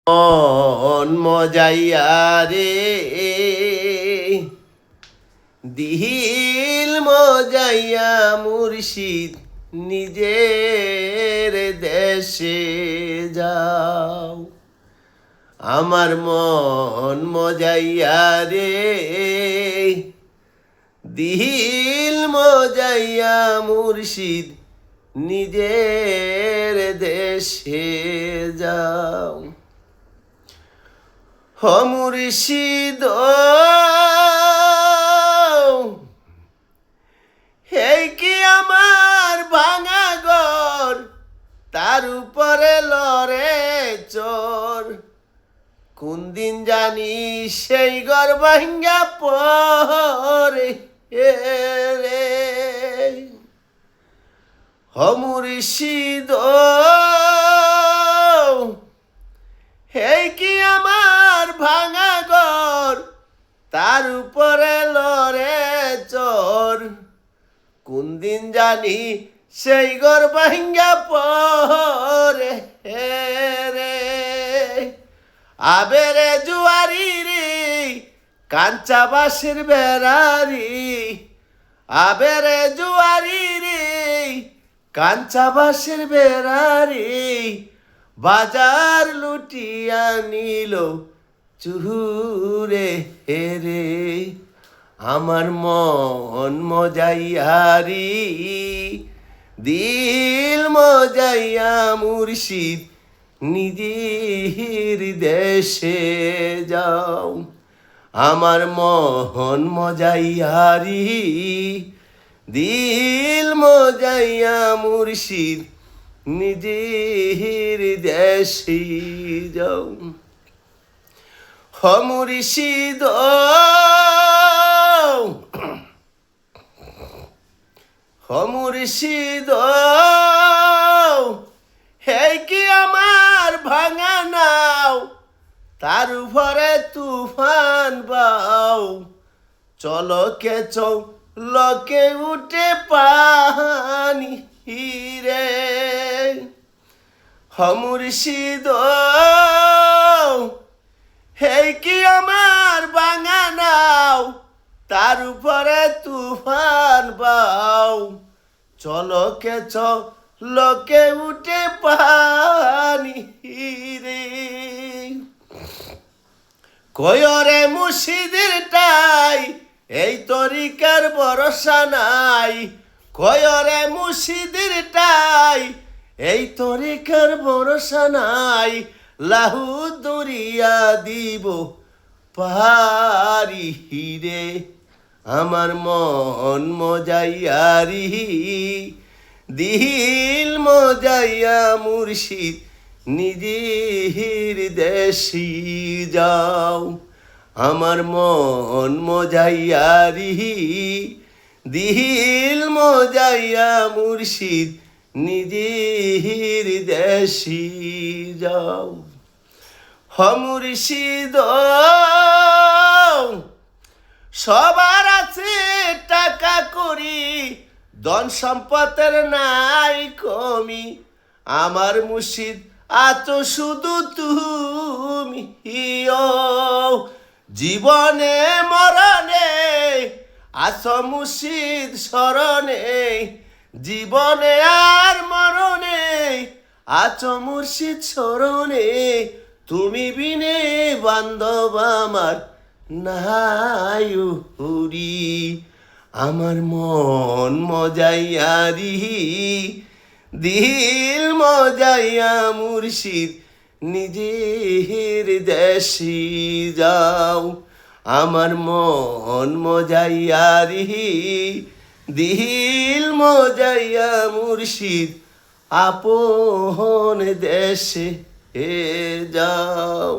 মন মজাইয়া রে দিল মজাইয়া মুর্শিদ নিজের দেশে যাও। আমার মন মজাইয়া রে দিল মজাইয়া মুর্শিদ নিজের দেশে যাও। হ মুর্শিদ এই কি আমার ভাঙা ঘর, তার উপরে লড়ে চোর। কোন দিন জানি সেই ঘর ভাঙ্গা পরে রে। হ মুর্শিদ এই কি আমার ভাঙা ঘর, তার উপরে লড়ে চোর। কোন দিন জানি সেই ঘর ভাঙ্গা পরে রে। আবেরে জুয়ারি রে কাঞ্চা বাঁশের বেড়ারি, আবেরে জুয়ারি রে কাঞ্চা বাঁশের বেড়ারি। বাজার লুটিয়া নিল চুরে রে। আমার মন মজাইয়ারি দিল মজাইয়া মুর্শিদ নিজের দেশে যাও। আমার মন মজাইয়ারি দিল মজাইয়া মুর্শিদ নিজের দেশে যাও। হ মুর্শিদ হ মুর্শিদ হে কি আমার ভাঙা নাও, তার উপরে তুফান বাও। চলকে চলকে উঠে পানি রে। হ মুর্শিদ হে কি আমার ভাঙা নাও, তার উপরে তুফান বাও। চলকে চলকে উঠে পানি রে। কয়রে মুর্শিদের টাই এই তরিকার ভরসা নাই। কয়রে মুর্শিদের টাই এই তরিকার ভরসা নাই। লাহু দরিয়া দিব পারি রে। আমার মন মজাইয়ারি দিল মজাইয়া মুর্শিদ নিজের দেশে যাও। আমার মন মজাইয়ারি দিল মজাইয়া মুর্শিদ নিজের দেশে যাও। হ মুর্শিদ সবার আছে টাকা করি, ধন সম্পদের নাই কমি। আমার মুর্শিদ আছো শুধু তুমি। জীবনে মরণে আছো মুর্শিদ শরণে। জীবনে আর মরণে আছো মুর্শিদ শরণে। তুমি বিনে বান্ধব আমার নাই হরি। আমার মন মজাইয়ারি দিল মজাইয়া মুর্শিদ নিজের দেশে যাও। আমার মন মজাইয়ারি দিল মজাইয়া মুর্শিদ আপন দেশে যাও।